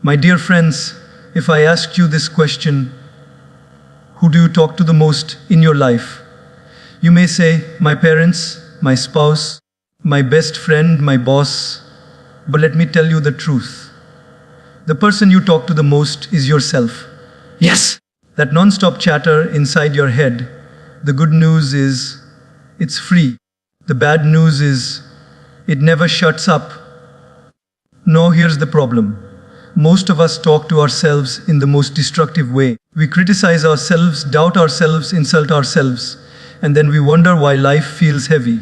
My dear friends, if I asked you this question, who do you talk to the most in your life? You may say, my parents, my spouse, my best friend, my boss. But let me tell you the truth. The person you talk to the most is yourself. Yes! That non-stop chatter inside your head. The good news is, it's free. The bad news is, it never shuts up. No, here's the problem. Most of us talk to ourselves in the most destructive way. We criticize ourselves, doubt ourselves, insult ourselves, and then we wonder why life feels heavy.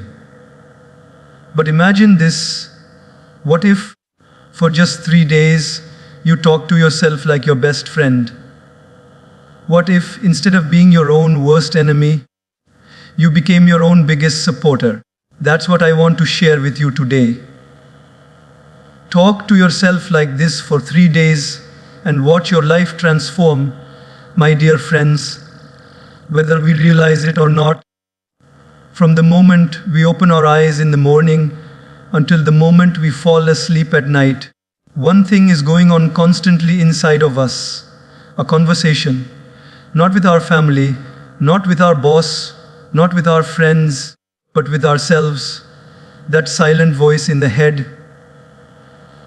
But imagine this. What if, for just 3 days, you talk to yourself like your best friend? What if, instead of being your own worst enemy, you became your own biggest supporter? That's what I want to share with you today. Talk to yourself like this for 3 days and watch your life transform, my dear friends, whether we realize it or not. From the moment we open our eyes in the morning until the moment we fall asleep at night, one thing is going on constantly inside of us, a conversation, not with our family, not with our boss, not with our friends, but with ourselves, that silent voice in the head,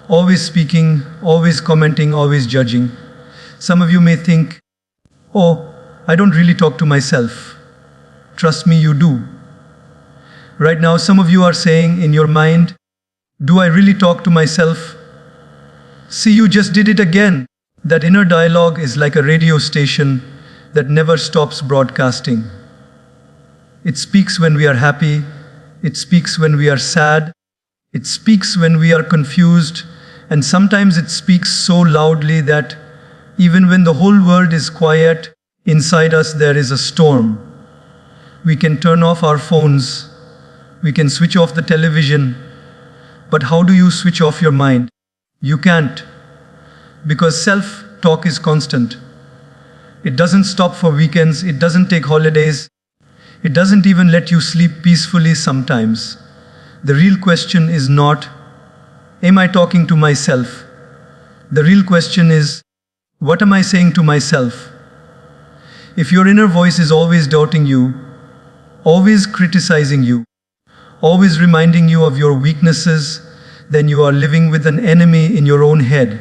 always speaking, always commenting, always judging. Some of you may think, oh, I don't really talk to myself. Trust me, you do. Right now, some of you are saying in your mind, do I really talk to myself? See, you just did it again. That inner dialogue is like a radio station that never stops broadcasting. It speaks when we are happy. It speaks when we are sad. It speaks when we are confused. And sometimes it speaks so loudly that even when the whole world is quiet, inside us there is a storm. We can turn off our phones. We can switch off the television. But how do you switch off your mind? You can't. Because self-talk is constant. It doesn't stop for weekends. It doesn't take holidays. It doesn't even let you sleep peacefully sometimes. The real question is not, am I talking to myself? The real question is, what am I saying to myself? If your inner voice is always doubting you, always criticizing you, always reminding you of your weaknesses, then you are living with an enemy in your own head.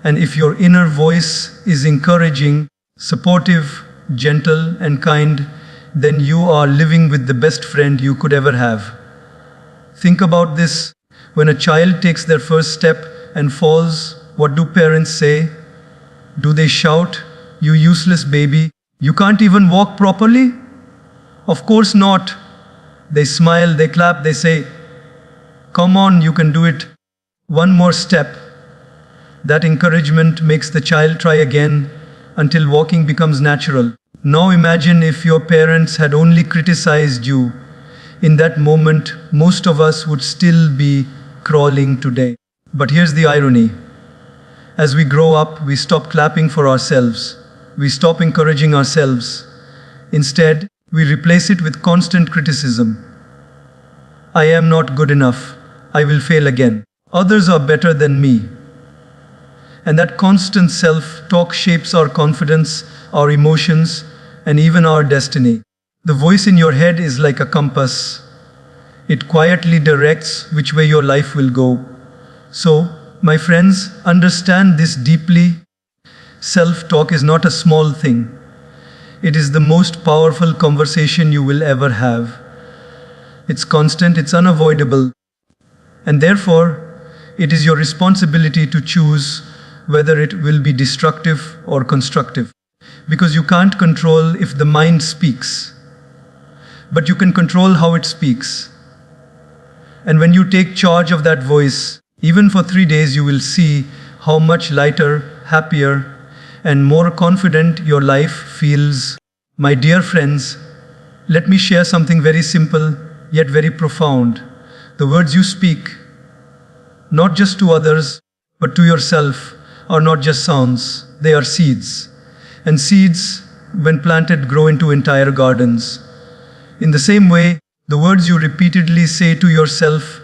And if your inner voice is encouraging, supportive, gentle, and kind, then you are living with the best friend you could ever have. Think about this. When a child takes their first step and falls, what do parents say? Do they shout, "You useless baby, you can't even walk properly"? Of course not. They smile, they clap, they say, "Come on, you can do it. One more step." That encouragement makes the child try again until walking becomes natural. Now imagine if your parents had only criticized you. In that moment, most of us would still be crawling today. But here's the irony. As we grow up, we stop clapping for ourselves. We stop encouraging ourselves. Instead, we replace it with constant criticism. I am not good enough. I will fail again. Others are better than me. And that constant self-talk shapes our confidence, our emotions, and even our destiny. The voice in your head is like a compass. It quietly directs which way your life will go. So, my friends, understand this deeply. Self-talk is not a small thing. It is the most powerful conversation you will ever have. It's constant, it's unavoidable. And therefore, it is your responsibility to choose whether it will be destructive or constructive. Because you can't control if the mind speaks, but you can control how it speaks. And when you take charge of that voice, even for 3 days, you will see how much lighter, happier, and more confident your life feels. My dear friends, let me share something very simple, yet very profound. The words you speak, not just to others, but to yourself, are not just sounds, they are seeds. And seeds, when planted, grow into entire gardens. In the same way, the words you repeatedly say to yourself,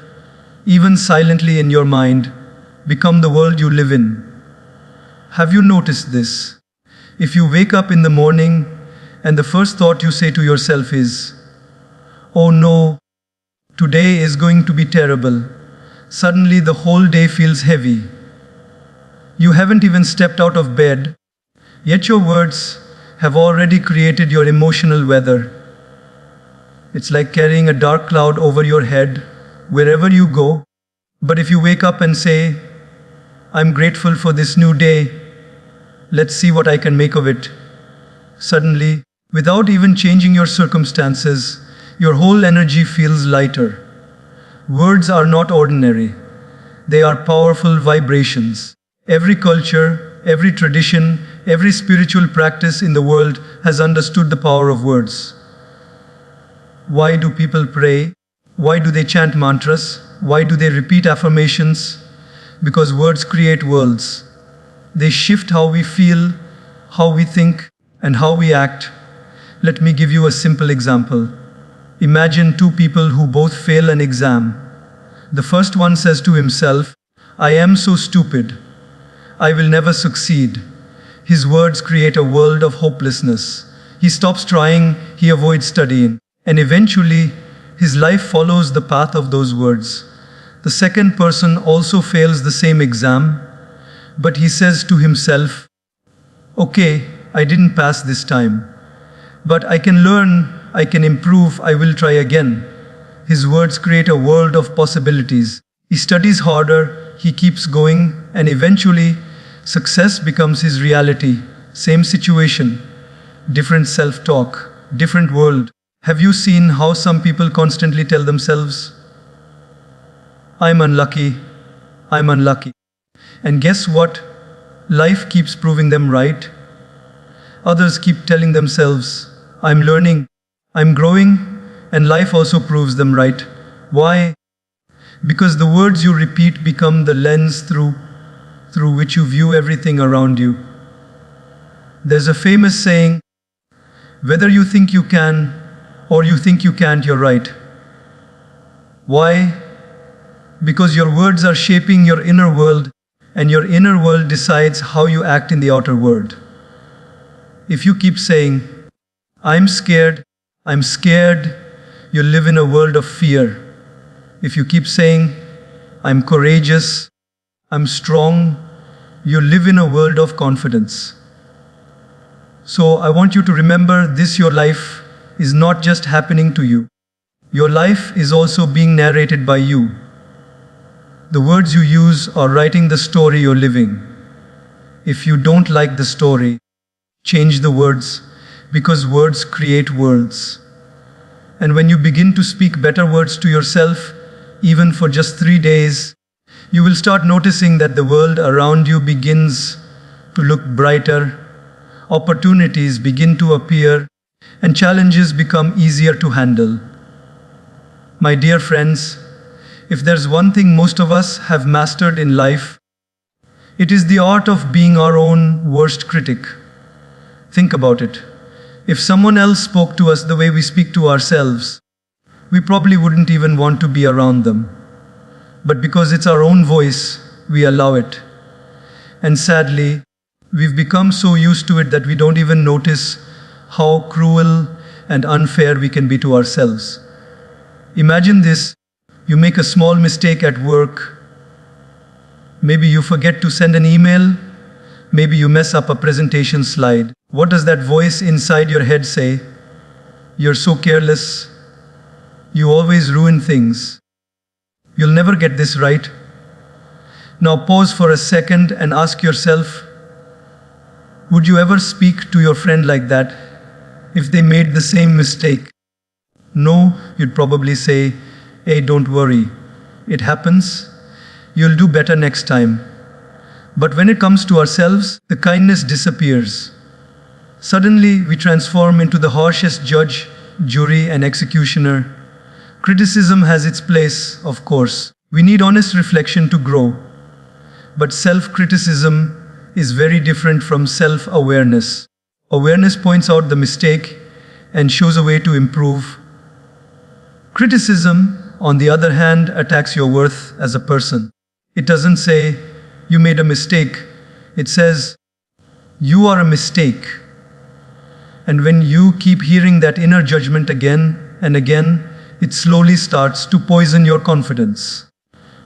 even silently in your mind, become the world you live in. Have you noticed this? If you wake up in the morning and the first thought you say to yourself is, "Oh no, today is going to be terrible," suddenly the whole day feels heavy. You haven't even stepped out of bed, yet your words have already created your emotional weather. It's like carrying a dark cloud over your head wherever you go. But if you wake up and say, "I'm grateful for this new day, let's see what I can make of it," suddenly, without even changing your circumstances, your whole energy feels lighter. Words are not ordinary. They are powerful vibrations. Every culture, every tradition, every spiritual practice in the world has understood the power of words. Why do people pray? Why do they chant mantras? Why do they repeat affirmations? Because words create worlds. They shift how we feel, how we think, and how we act. Let me give you a simple example. Imagine two people who both fail an exam. The first one says to himself, "I am so stupid. I will never succeed." His words create a world of hopelessness. He stops trying, he avoids studying, and eventually, his life follows the path of those words. The second person also fails the same exam, but he says to himself, "Okay, I didn't pass this time, but I can learn, I can improve, I will try again." His words create a world of possibilities. He studies harder, he keeps going, and eventually, success becomes his reality. Same situation, different self-talk, different world. Have you seen how some people constantly tell themselves, "I'm unlucky, I'm unlucky"? And guess what? Life keeps proving them right. Others keep telling themselves, "I'm learning, I'm growing," and life also proves them right. Why? Because the words you repeat become the lens through which you view everything around you. There's a famous saying, "Whether you think you can or you think you can't, you're right." Why? Because your words are shaping your inner world, and your inner world decides how you act in the outer world. If you keep saying, I'm scared," you live in a world of fear. If you keep saying, "I'm courageous, I'm strong," you live in a world of confidence. So I want you to remember this: your life is not just happening to you. Your life is also being narrated by you. The words you use are writing the story you're living. If you don't like the story, change the words, because words create worlds. And when you begin to speak better words to yourself, even for just 3 days, you will start noticing that the world around you begins to look brighter, opportunities begin to appear, and challenges become easier to handle. My dear friends, if there's one thing most of us have mastered in life, it is the art of being our own worst critic. Think about it. If someone else spoke to us the way we speak to ourselves, we probably wouldn't even want to be around them. But because it's our own voice, we allow it. And sadly, we've become so used to it that we don't even notice how cruel and unfair we can be to ourselves. Imagine this: you make a small mistake at work. Maybe you forget to send an email. Maybe you mess up a presentation slide. What does that voice inside your head say? "You're so careless. You always ruin things. You'll never get this right." Now pause for a second and ask yourself, would you ever speak to your friend like that if they made the same mistake? No, you'd probably say, "Hey, don't worry. It happens. You'll do better next time." But when it comes to ourselves, the kindness disappears. Suddenly, we transform into the harshest judge, jury, and executioner. Criticism has its place, of course. We need honest reflection to grow. But self-criticism is very different from self-awareness. Awareness points out the mistake and shows a way to improve. Criticism, on the other hand, attacks your worth as a person. It doesn't say, you made a mistake. It says, you are a mistake. And when you keep hearing that inner judgment again and again, it slowly starts to poison your confidence.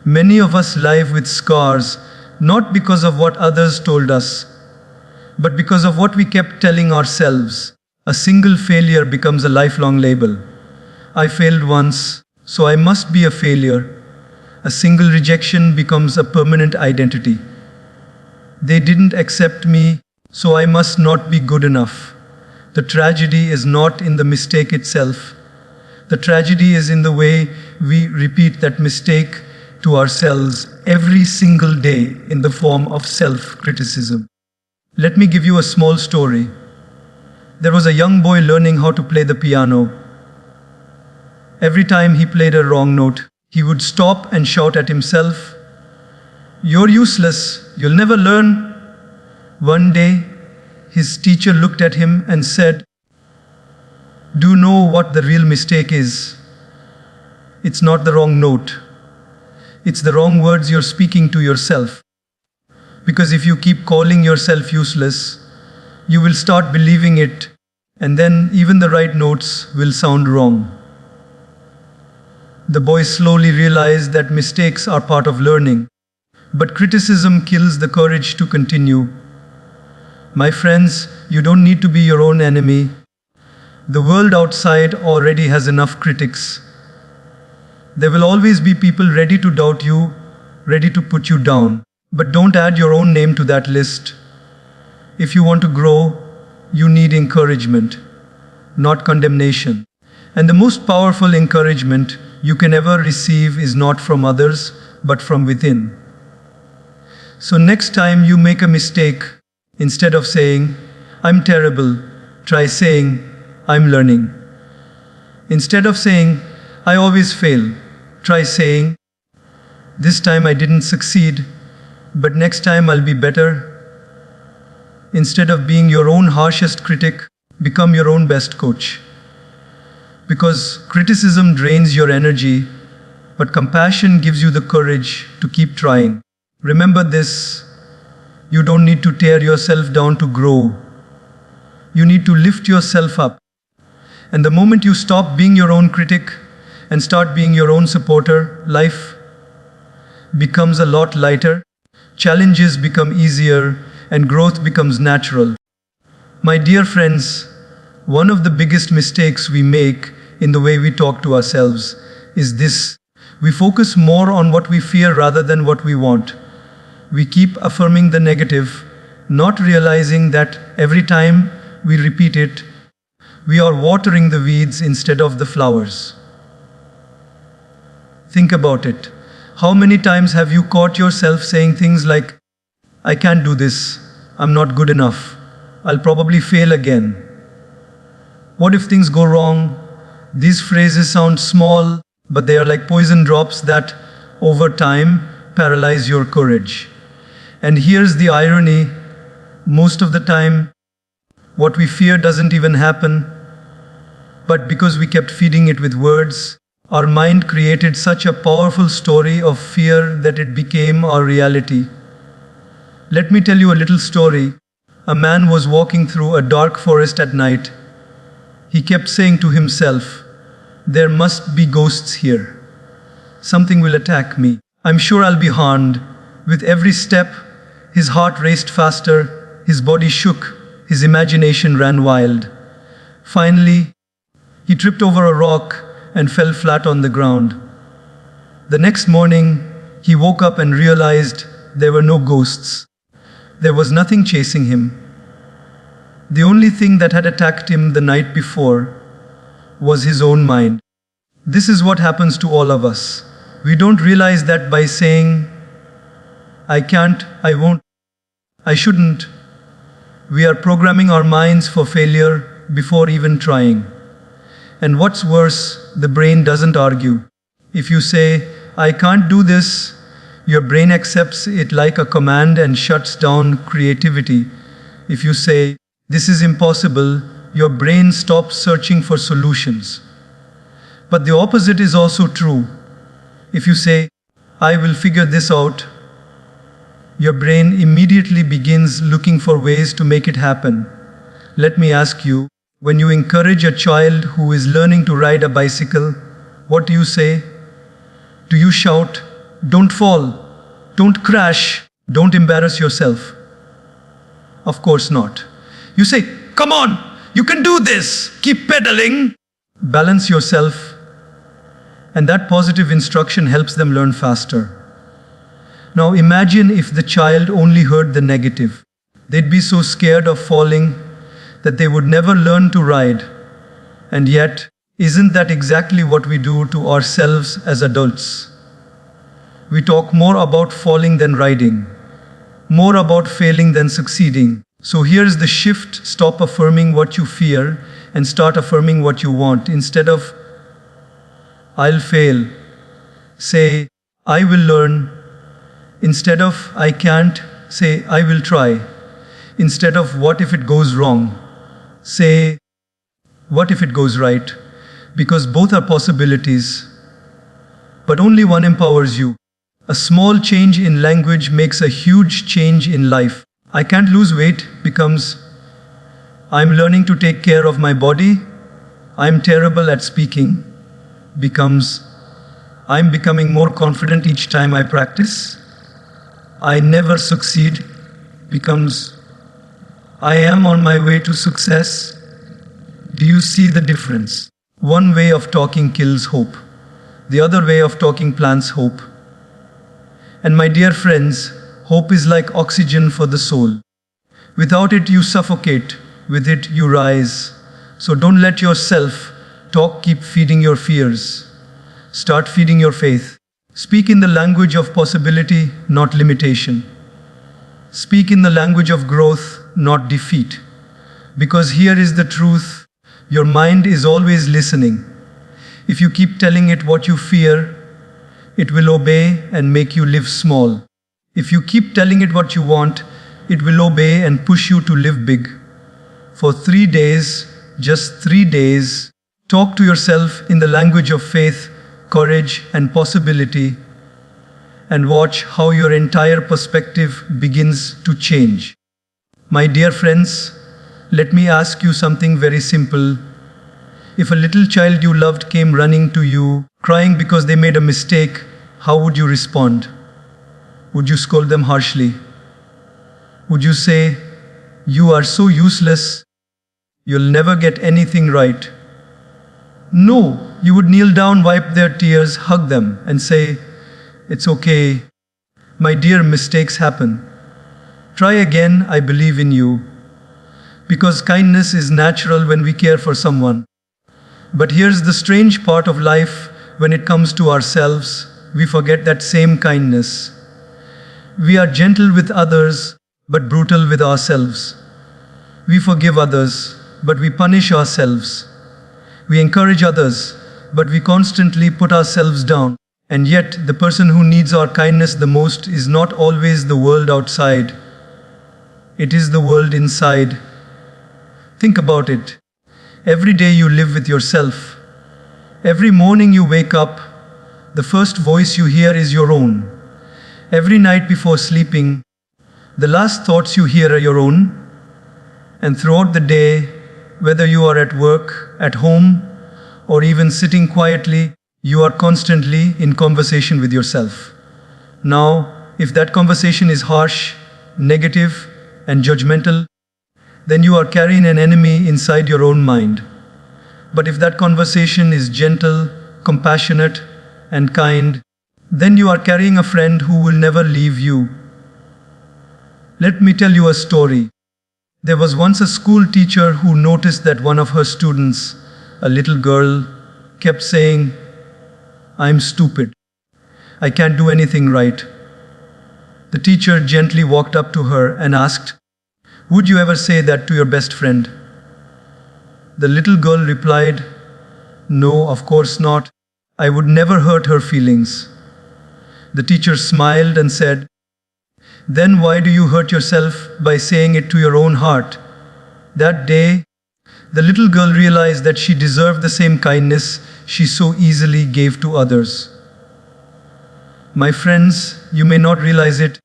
Many of us live with scars, not because of what others told us, but because of what we kept telling ourselves. A single failure becomes a lifelong label. I failed once, so I must be a failure. A single rejection becomes a permanent identity. They didn't accept me, so I must not be good enough. The tragedy is not in the mistake itself. The tragedy is in the way we repeat that mistake to ourselves every single day in the form of self-criticism. Let me give you a small story. There was a young boy learning how to play the piano. Every time he played a wrong note, he would stop and shout at himself, "You're useless, you'll never learn." One day, his teacher looked at him and said, "Do you know what the real mistake is? It's not the wrong note. It's the wrong words you're speaking to yourself. Because if you keep calling yourself useless, you will start believing it, and then even the right notes will sound wrong." The boy slowly realized that mistakes are part of learning, but criticism kills the courage to continue. My friends, you don't need to be your own enemy. The world outside already has enough critics. There will always be people ready to doubt you, ready to put you down. But don't add your own name to that list. If you want to grow, you need encouragement, not condemnation. And the most powerful encouragement you can ever receive is not from others, but from within. So next time you make a mistake, instead of saying, "I'm terrible," try saying, "I'm learning." Instead of saying, "I always fail," try saying, "This time I didn't succeed, but next time I'll be better." Instead of being your own harshest critic, become your own best coach. Because criticism drains your energy, but compassion gives you the courage to keep trying. Remember this, you don't need to tear yourself down to grow. You need to lift yourself up. And the moment you stop being your own critic and start being your own supporter, life becomes a lot lighter, challenges become easier, and growth becomes natural. My dear friends, one of the biggest mistakes we make in the way we talk to ourselves is this. We focus more on what we fear rather than what we want. We keep affirming the negative, not realizing that every time we repeat it, we are watering the weeds instead of the flowers. Think about it. How many times have you caught yourself saying things like, "I can't do this, I'm not good enough, I'll probably fail again. What if things go wrong?" These phrases sound small, but they are like poison drops that, over time, paralyze your courage. And here's the irony. Most of the time, what we fear doesn't even happen, but because we kept feeding it with words, our mind created such a powerful story of fear that it became our reality. Let me tell you a little story. A man was walking through a dark forest at night. He kept saying to himself, "There must be ghosts here. Something will attack me. I'm sure I'll be harmed." With every step, his heart raced faster, his body shook, his imagination ran wild. Finally, he tripped over a rock and fell flat on the ground. The next morning, he woke up and realized there were no ghosts. There was nothing chasing him. The only thing that had attacked him the night before was his own mind. This is what happens to all of us. We don't realize that by saying, "I can't, I won't, I shouldn't," we are programming our minds for failure before even trying. And what's worse, the brain doesn't argue. If you say, "I can't do this," your brain accepts it like a command and shuts down creativity. If you say, "This is impossible," your brain stops searching for solutions. But the opposite is also true. If you say, "I will figure this out," your brain immediately begins looking for ways to make it happen. Let me ask you, when you encourage a child who is learning to ride a bicycle, what do you say? Do you shout, "Don't fall, don't crash, don't embarrass yourself"? Of course not. You say, "Come on, you can do this, keep pedaling." Balance yourself, and that positive instruction helps them learn faster. Now imagine if the child only heard the negative. They'd be so scared of falling that they would never learn to ride. And yet, isn't that exactly what we do to ourselves as adults? We talk more about falling than riding, more about failing than succeeding. So here's the shift: stop affirming what you fear and start affirming what you want. Instead of "I'll fail," say "I will learn." Instead of "I can't," say "I will try." Instead of "What if it goes wrong?" say "What if it goes right?" Because both are possibilities, but only one empowers you. A small change in language makes a huge change in life. "I can't lose weight" becomes "I'm learning to take care of my body." "I'm terrible at speaking" becomes "I'm becoming more confident each time I practice." "I never succeed" becomes "I am on my way to success." Do you see the difference? One way of talking kills hope. The other way of talking plants hope. And my dear friends, hope is like oxygen for the soul. Without it, you suffocate. With it, you rise. So don't let your self-talk keep feeding your fears. Start feeding your faith. Speak in the language of possibility, not limitation. Speak in the language of growth, not defeat. Because here is the truth: your mind is always listening. If you keep telling it what you fear, it will obey and make you live small. If you keep telling it what you want, it will obey and push you to live big. For 3 days, just 3 days, talk to yourself in the language of faith, courage, and possibility, and watch how your entire perspective begins to change. My dear friends, let me ask you something very simple. If a little child you loved came running to you, crying because they made a mistake, how would you respond? Would you scold them harshly? Would you say, "You are so useless, you'll never get anything right"? No, you would kneel down, wipe their tears, hug them, and say, "It's okay. My dear, mistakes happen. Try again, I believe in you." Because kindness is natural when we care for someone. But here's the strange part of life: when it comes to ourselves, we forget that same kindness. We are gentle with others, but brutal with ourselves. We forgive others, but we punish ourselves. We encourage others, but we constantly put ourselves down. And yet, the person who needs our kindness the most is not always the world outside. It is the world inside. Think about it. Every day you live with yourself. Every morning you wake up, the first voice you hear is your own. Every night before sleeping, the last thoughts you hear are your own. And throughout the day, whether you are at work, at home, or even sitting quietly, you are constantly in conversation with yourself. Now, if that conversation is harsh, negative, and judgmental, then you are carrying an enemy inside your own mind. But if that conversation is gentle, compassionate, and kind, then you are carrying a friend who will never leave you. Let me tell you a story. There was once a school teacher who noticed that one of her students, a little girl, kept saying, "I'm stupid. I can't do anything right." The teacher gently walked up to her and asked, "Would you ever say that to your best friend?" The little girl replied, "No, of course not. I would never hurt her feelings." The teacher smiled and said, "Then why do you hurt yourself by saying it to your own heart?" That day, the little girl realized that she deserved the same kindness she so easily gave to others. My friends, you may not realize it,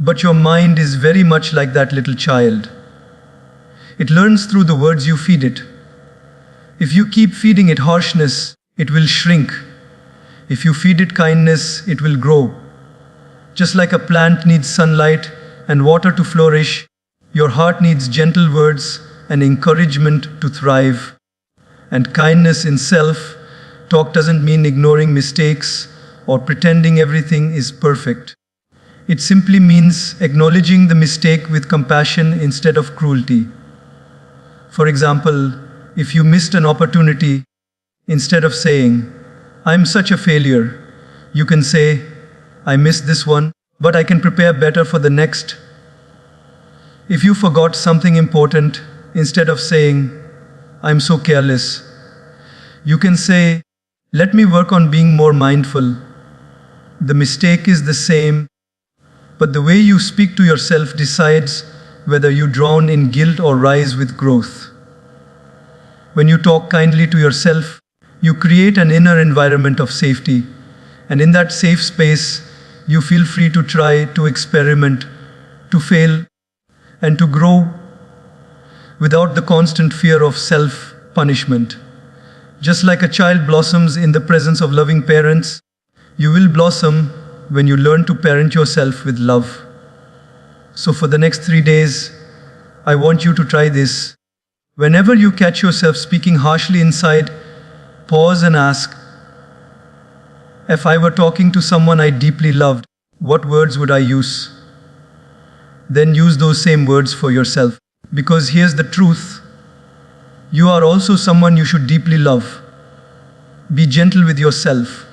But your mind is very much like that little child. It learns through the words you feed it. If you keep feeding it harshness, it will shrink. If you feed it kindness, it will grow. Just like a plant needs sunlight and water to flourish, your heart needs gentle words and encouragement to thrive. And kindness in self talk doesn't mean ignoring mistakes or pretending everything is perfect. It simply means acknowledging the mistake with compassion instead of cruelty. For example, if you missed an opportunity, instead of saying, "I'm such a failure," you can say, "I missed this one, but I can prepare better for the next." If you forgot something important, instead of saying, "I'm so careless," you can say, "Let me work on being more mindful." The mistake is the same, but the way you speak to yourself decides whether you drown in guilt or rise with growth. When you talk kindly to yourself, you create an inner environment of safety, and in that safe space, you feel free to try, to experiment, to fail, and to grow without the constant fear of self-punishment. Just like a child blossoms in the presence of loving parents, you will blossom when you learn to parent yourself with love. So for the next 3 days, I want you to try this. Whenever you catch yourself speaking harshly inside, pause and ask, "If I were talking to someone I deeply loved, what words would I use?" Then use those same words for yourself. Because here's the truth. You are also someone you should deeply love. Be gentle with yourself.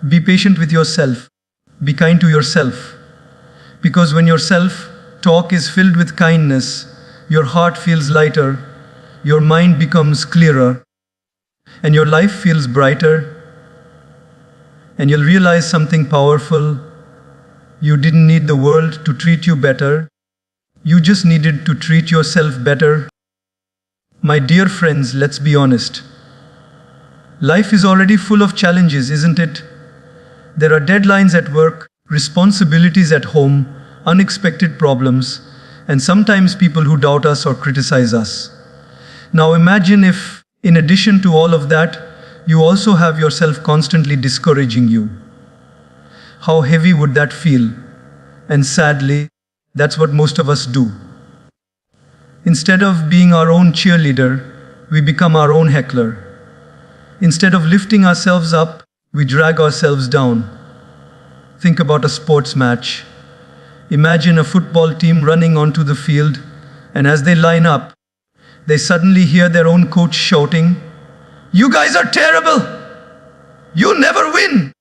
Be patient with yourself. Be kind to yourself. Because when your self-talk is filled with kindness, your heart feels lighter, your mind becomes clearer, and your life feels brighter. And you'll realize something powerful. You didn't need the world to treat you better. You just needed to treat yourself better. My dear friends, let's be honest. Life is already full of challenges, isn't it? There are deadlines at work, responsibilities at home, unexpected problems, and sometimes people who doubt us or criticize us. Now imagine if, in addition to all of that, you also have yourself constantly discouraging you. How heavy would that feel? And sadly, that's what most of us do. Instead of being our own cheerleader, we become our own heckler. Instead of lifting ourselves up, we drag ourselves down. Think about a sports match. Imagine a football team running onto the field, and as they line up, they suddenly hear their own coach shouting, "You guys are terrible! You'll never win!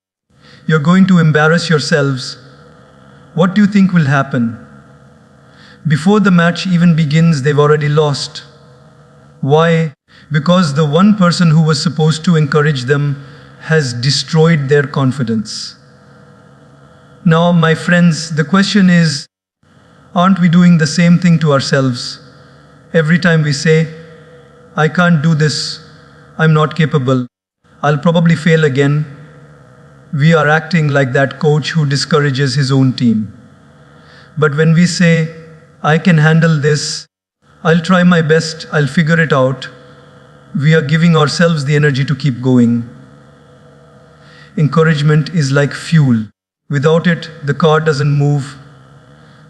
You're going to embarrass yourselves." What do you think will happen? Before the match even begins, they've already lost. Why? Because the one person who was supposed to encourage them has destroyed their confidence. Now, my friends, the question is, aren't we doing the same thing to ourselves? Every time we say, "I can't do this, I'm not capable, I'll probably fail again," we are acting like that coach who discourages his own team. But when we say, "I can handle this, I'll try my best, I'll figure it out," we are giving ourselves the energy to keep going. Encouragement is like fuel. Without it, the car doesn't move.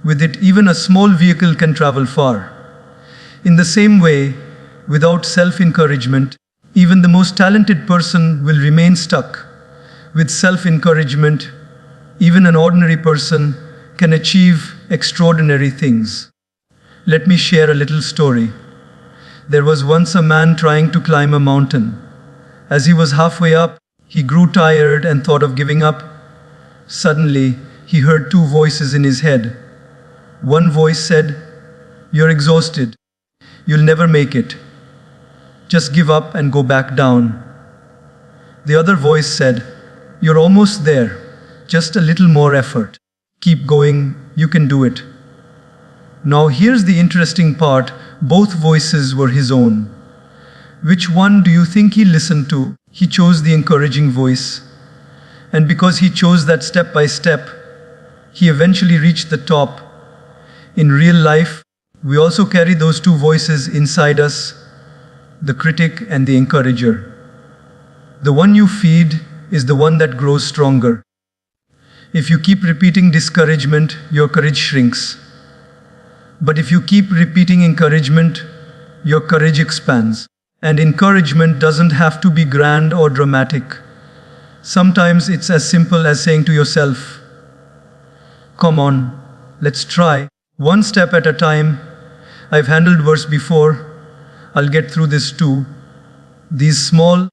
With it, even a small vehicle can travel far. In the same way, without self-encouragement, even the most talented person will remain stuck. With self-encouragement, even an ordinary person can achieve extraordinary things. Let me share a little story. There was once a man trying to climb a mountain. As he was halfway up, he grew tired and thought of giving up. Suddenly, he heard two voices in his head. One voice said, "You're exhausted. You'll never make it. Just give up and go back down." The other voice said, "You're almost there. Just a little more effort. Keep going. You can do it." Now here's the interesting part. Both voices were his own. Which one do you think he listened to? He chose the encouraging voice. And because he chose that step by step, he eventually reached the top. In real life, we also carry those two voices inside us, the critic and the encourager. The one you feed is the one that grows stronger. If you keep repeating discouragement, your courage shrinks. But if you keep repeating encouragement, your courage expands. And encouragement doesn't have to be grand or dramatic. Sometimes it's as simple as saying to yourself, "Come on, let's try. One step at a time. I've handled worse before. I'll get through this too." These small,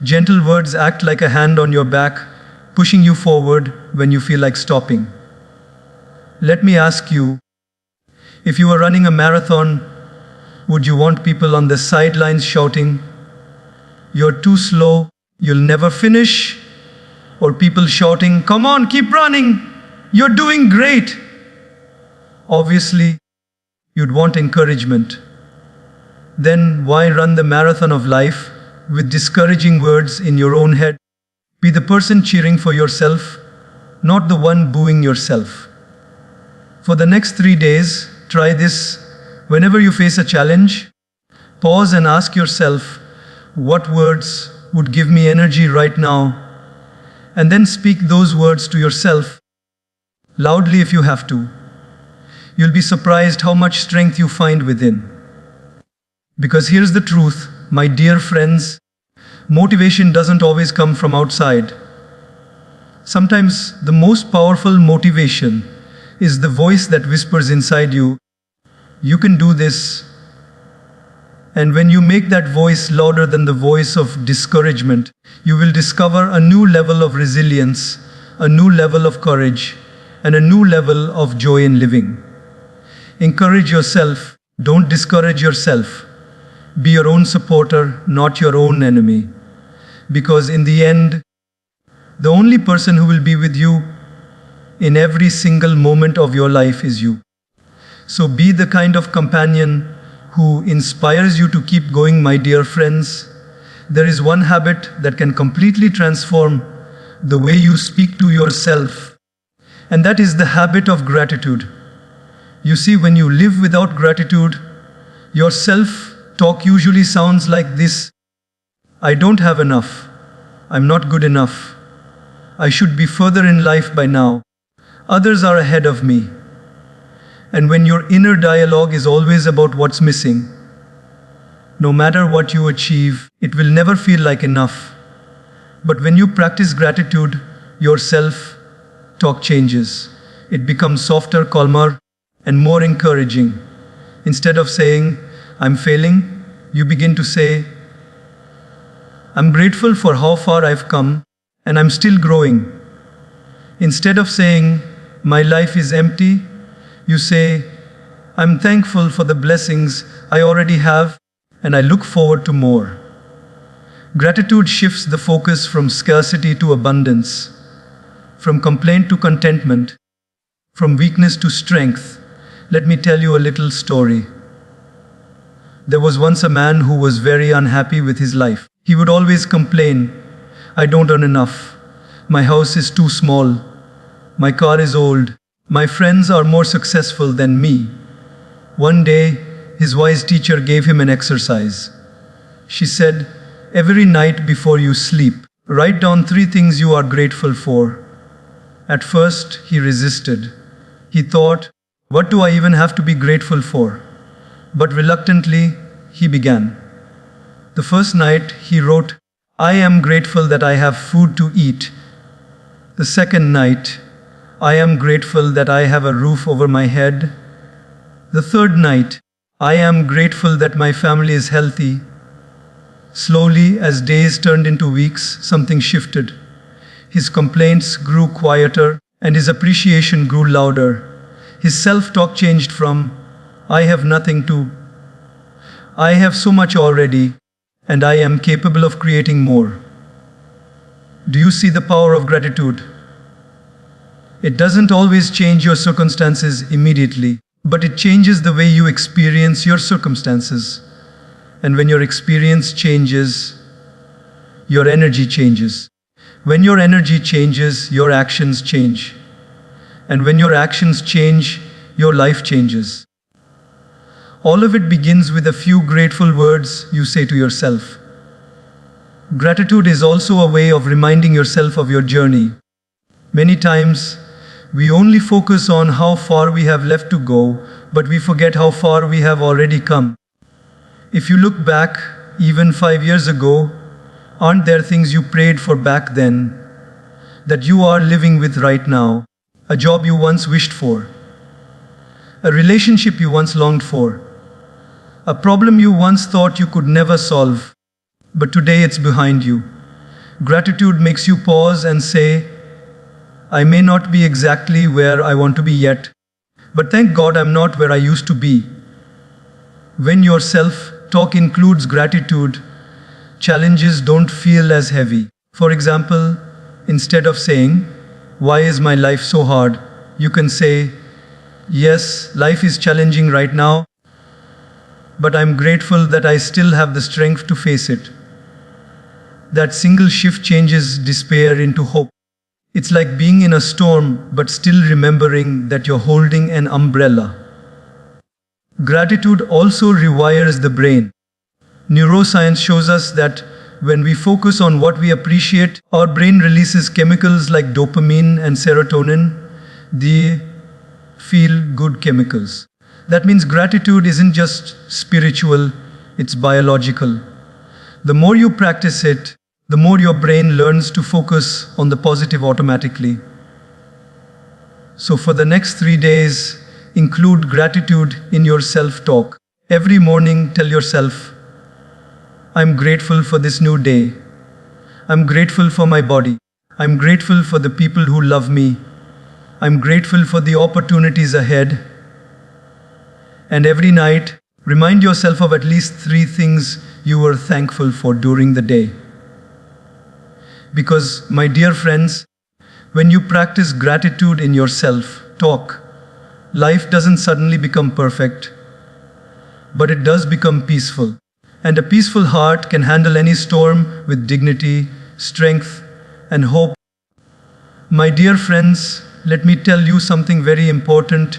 gentle words act like a hand on your back, pushing you forward when you feel like stopping. Let me ask you, if you were running a marathon, would you want people on the sidelines shouting, "You're too slow, you'll never finish"? Or people shouting, "Come on, keep running, you're doing great"? Obviously, you'd want encouragement. Then why run the marathon of life with discouraging words in your own head? Be the person cheering for yourself, not the one booing yourself. For the next 3 days, try this. Whenever you face a challenge, pause and ask yourself, what words would give me energy right now? And then speak those words to yourself, loudly if you have to. You'll be surprised how much strength you find within. Because here's the truth, my dear friends, motivation doesn't always come from outside. Sometimes the most powerful motivation is the voice that whispers inside you, "You can do this." And when you make that voice louder than the voice of discouragement, you will discover a new level of resilience, a new level of courage, and a new level of joy in living. Encourage yourself, don't discourage yourself. Be your own supporter, not your own enemy. Because in the end, the only person who will be with you in every single moment of your life is you. So be the kind of companion who inspires you to keep going, my dear friends. There is one habit that can completely transform the way you speak to yourself, and that is the habit of gratitude. You see, when you live without gratitude, your self-talk usually sounds like this: "I don't have enough. I'm not good enough. I should be further in life by now. Others are ahead of me." And when your inner dialogue is always about what's missing, no matter what you achieve, it will never feel like enough. But when you practice gratitude, your self-talk changes. It becomes softer, calmer, and more encouraging. Instead of saying, "I'm failing," you begin to say, "I'm grateful for how far I've come, and I'm still growing." Instead of saying, "My life is empty," you say, "I'm thankful for the blessings I already have, and I look forward to more." Gratitude shifts the focus from scarcity to abundance, from complaint to contentment, from weakness to strength. Let me tell you a little story. There was once a man who was very unhappy with his life. He would always complain, "I don't earn enough. My house is too small. My car is old. My friends are more successful than me." One day, his wise teacher gave him an exercise. She said, "Every night before you sleep, write down 3 things you are grateful for." At first, he resisted. He thought, "What do I even have to be grateful for?" But reluctantly, he began. The first night, he wrote, "I am grateful that I have food to eat." The second night, "I am grateful that I have a roof over my head." The third night, "I am grateful that my family is healthy." Slowly, as days turned into weeks, something shifted. His complaints grew quieter, and his appreciation grew louder. His self-talk changed from, "I have nothing," to, "I have so much already, and I am capable of creating more." Do you see the power of gratitude? It doesn't always change your circumstances immediately, but it changes the way you experience your circumstances. And when your experience changes, your energy changes. When your energy changes, your actions change. And when your actions change, your life changes. All of it begins with a few grateful words you say to yourself. Gratitude is also a way of reminding yourself of your journey. Many times, we only focus on how far we have left to go, but we forget how far we have already come. If you look back, even 5 years ago, aren't there things you prayed for back then that you are living with right now? A job you once wished for, a relationship you once longed for, a problem you once thought you could never solve, but today it's behind you. Gratitude makes you pause and say, I may not be exactly where I want to be yet, but thank God I'm not where I used to be. When your self-talk includes gratitude, challenges don't feel as heavy. For example, instead of saying, why is my life so hard? You can say, yes, life is challenging right now, but I'm grateful that I still have the strength to face it. That single shift changes despair into hope. It's like being in a storm, but still remembering that you're holding an umbrella. Gratitude also rewires the brain. Neuroscience shows us that when we focus on what we appreciate, our brain releases chemicals like dopamine and serotonin, the feel-good chemicals. That means gratitude isn't just spiritual, it's biological. The more you practice it, the more your brain learns to focus on the positive automatically. So for the next 3 days, include gratitude in your self-talk. Every morning, tell yourself, I'm grateful for this new day. I'm grateful for my body. I'm grateful for the people who love me. I'm grateful for the opportunities ahead. And every night, remind yourself of at least 3 things you were thankful for during the day. Because, my dear friends, when you practice gratitude in your self-talk, life doesn't suddenly become perfect, but it does become peaceful. And a peaceful heart can handle any storm with dignity, strength, and hope. My dear friends, let me tell you something very important.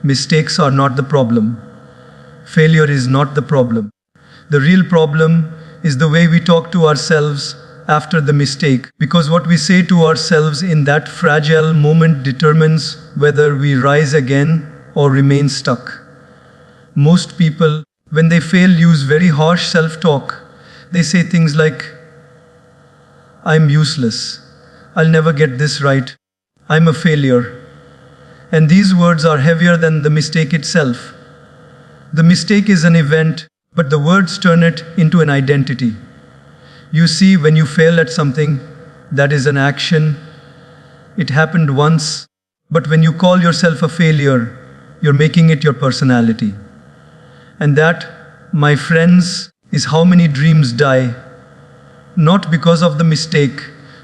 Mistakes are not the problem. Failure is not the problem. The real problem is the way we talk to ourselves after the mistake, because what we say to ourselves in that fragile moment determines whether we rise again or remain stuck. Most people, when they fail, use very harsh self-talk. They say things like, I'm useless. I'll never get this right. I'm a failure. And these words are heavier than the mistake itself. The mistake is an event, but the words turn it into an identity. You see, when you fail at something, that is an action. It happened once, but when you call yourself a failure, you're making it your personality. And that, my friends, is how many dreams die. Not because of the mistake,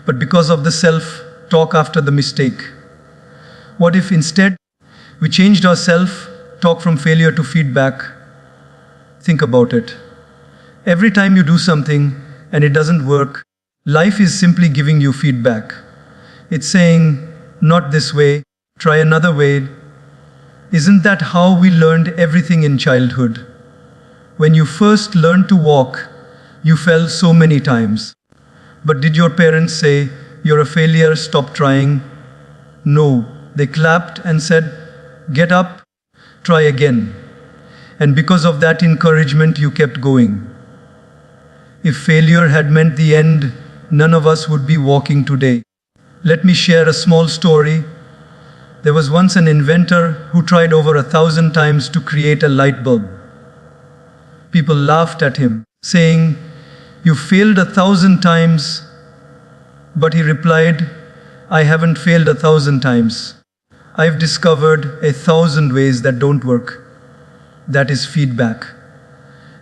but because of the self-talk after the mistake. What if instead we changed our self-talk from failure to feedback? Think about it. Every time you do something and it doesn't work, life is simply giving you feedback. It's saying, not this way, try another way. Isn't that how we learned everything in childhood? When you first learned to walk, you fell so many times. But did your parents say, you're a failure, stop trying? No, they clapped and said, get up, try again. And because of that encouragement, you kept going. If failure had meant the end, none of us would be walking today. Let me share a small story. There was once an inventor who tried over 1,000 times to create a light bulb. People laughed at him, saying, you failed 1,000 times. But he replied, I haven't failed 1,000 times. I've discovered 1,000 ways that don't work. That is feedback.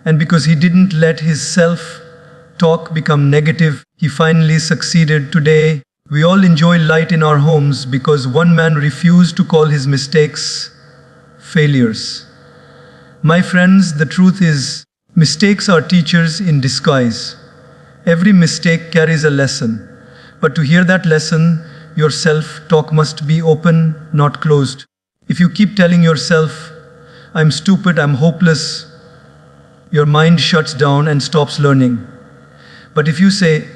And because he didn't let his self-talk become negative, he finally succeeded. Today, we all enjoy light in our homes because one man refused to call his mistakes failures. My friends, the truth is, mistakes are teachers in disguise. Every mistake carries a lesson. But to hear that lesson, your self-talk must be open, not closed. If you keep telling yourself, I'm stupid, I'm hopeless, your mind shuts down and stops learning. But if you say,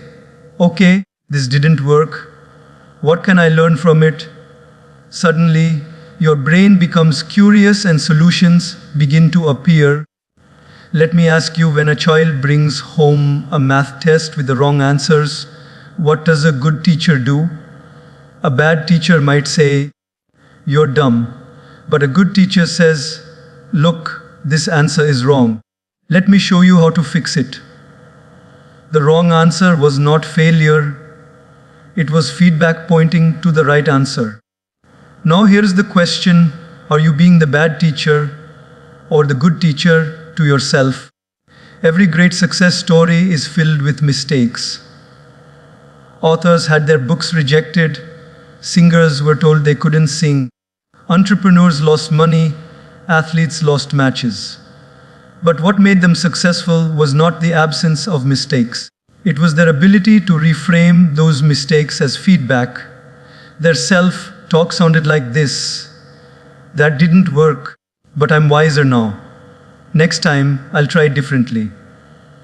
okay, this didn't work, what can I learn from it? Suddenly, your brain becomes curious and solutions begin to appear. Let me ask you, when a child brings home a math test with the wrong answers, what does a good teacher do? A bad teacher might say, you're dumb. But a good teacher says, look, this answer is wrong. Let me show you how to fix it. The wrong answer was not failure. It was feedback pointing to the right answer. Now here's the question, are you being the bad teacher or the good teacher to yourself? Every great success story is filled with mistakes. Authors had their books rejected. Singers were told they couldn't sing. Entrepreneurs lost money. Athletes lost matches. But what made them successful was not the absence of mistakes. It was their ability to reframe those mistakes as feedback. Their self-talk sounded like this: that didn't work, but I'm wiser now. Next time, I'll try differently.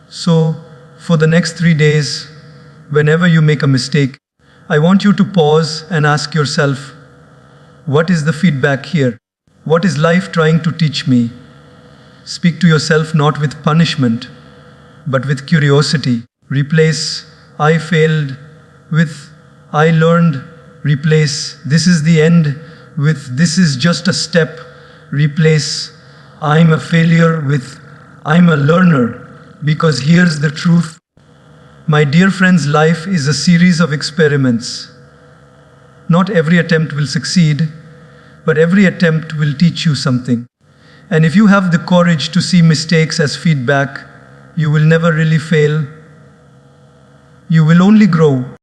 So, for the next 3 days, whenever you make a mistake, I want you to pause and ask yourself, what is the feedback here? What is life trying to teach me? Speak to yourself not with punishment, but with curiosity. Replace I failed with I learned. Replace this is the end with this is just a step. Replace I'm a failure with I'm a learner. Because here's the truth. My dear friends, life is a series of experiments. Not every attempt will succeed, but every attempt will teach you something. And if you have the courage to see mistakes as feedback, you will never really fail. You will only grow.